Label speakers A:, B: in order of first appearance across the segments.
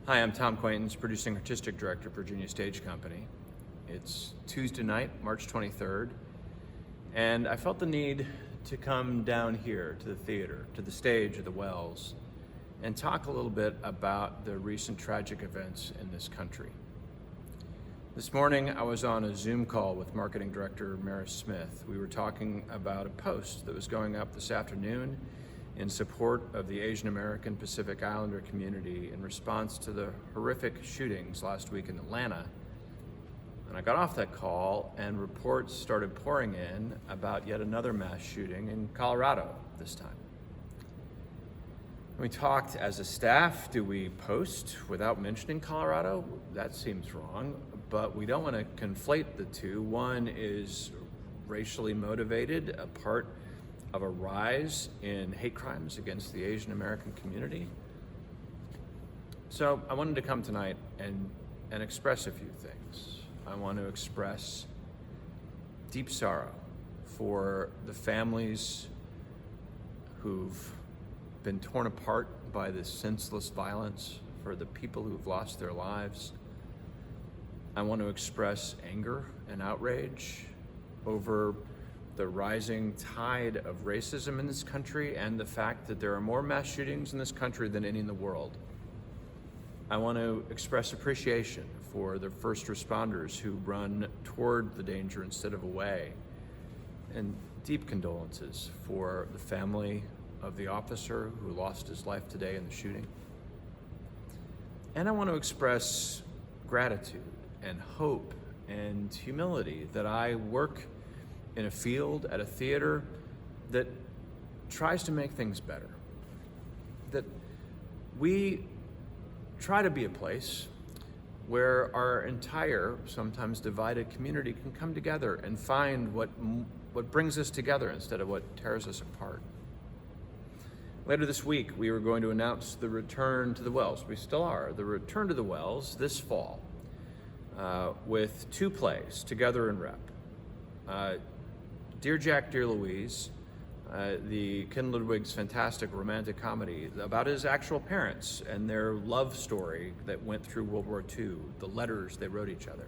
A: Hi, I'm Tom Quaintance, Producing Artistic Director, Virginia Stage Company. It's Tuesday night, March 23rd, and I felt the need to come down here to the theater, to the stage of the Wells, and talk a little bit about the recent tragic events in this country. This morning, I was on a Zoom call with Marketing Director Maris Smith. We were talking about a post that was going up this afternoon in support of the Asian American Pacific Islander community in response to the horrific shootings last week in Atlanta. And I got off that call and reports started pouring in about yet another mass shooting in Colorado this time. We talked as a staff, do we post without mentioning Colorado? That seems wrong, but we don't want to conflate the two. One is racially motivated, a part of a rise in hate crimes against the Asian American community. So I wanted to come tonight and express a few things. I want to express deep sorrow for the families who've been torn apart by this senseless violence, for the people who've lost their lives. I want to express anger and outrage over the rising tide of racism in this country and the fact that there are more mass shootings in this country than any in the world. I want to express appreciation for the first responders who run toward the danger instead of away, and deep condolences for the family of the officer who lost his life today in the shooting. And I want to express gratitude and hope and humility that I work in a field at a theater that tries to make things better. That we try to be a place where our entire, sometimes divided community can come together and find what brings us together instead of what tears us apart. Later this week, we were going to announce the return to the Wells. We still are. The return to the Wells this fall with two plays, Together in Rep. Dear Jack, Dear Louise, the Ken Ludwig's fantastic romantic comedy about his actual parents and their love story that went through World War II, the letters they wrote each other.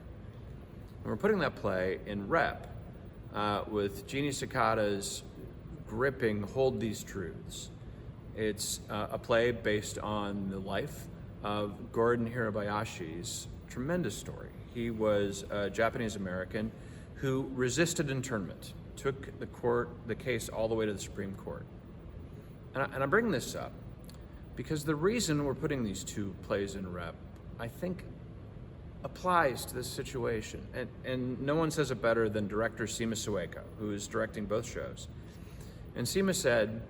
A: And we're putting that play in Rep with Jeannie Sakata's gripping Hold These Truths. It's a play based on the life of Gordon Hirabayashi's tremendous story. He was a Japanese American who resisted internment, took the case all the way to the Supreme Court. And I bring this up because the reason we're putting these two plays in Rep, I think, applies to this situation. And no one says it better than director Seema Sueko, who is directing both shows. And Seema said,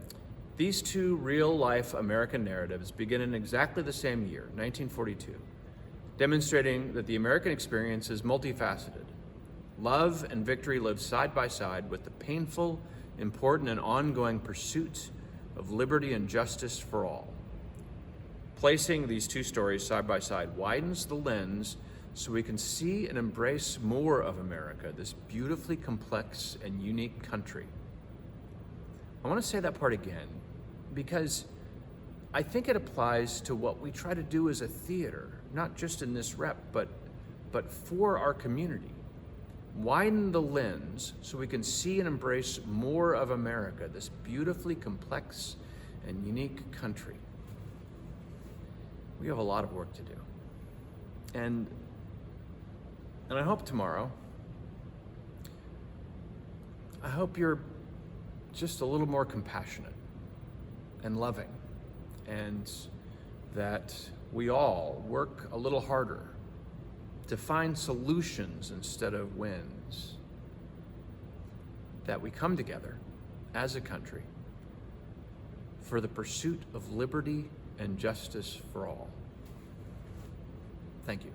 A: these two real-life American narratives begin in exactly the same year, 1942, demonstrating that the American experience is multifaceted. Love and victory live side by side with the painful, important, and ongoing pursuit of liberty and justice for all. Placing these two stories side by side widens the lens so we can see and embrace more of America, this beautifully complex and unique country. I want to say that part again because I think it applies to what we try to do as a theater, not just in this Rep, but for our community. Widen the lens so we can see and embrace more of America, this beautifully complex and unique country. We have a lot of work to do. And I hope tomorrow, I hope you're just a little more compassionate and loving, and that we all work a little harder to find solutions instead of wins, that we come together as a country for the pursuit of liberty and justice for all. Thank you.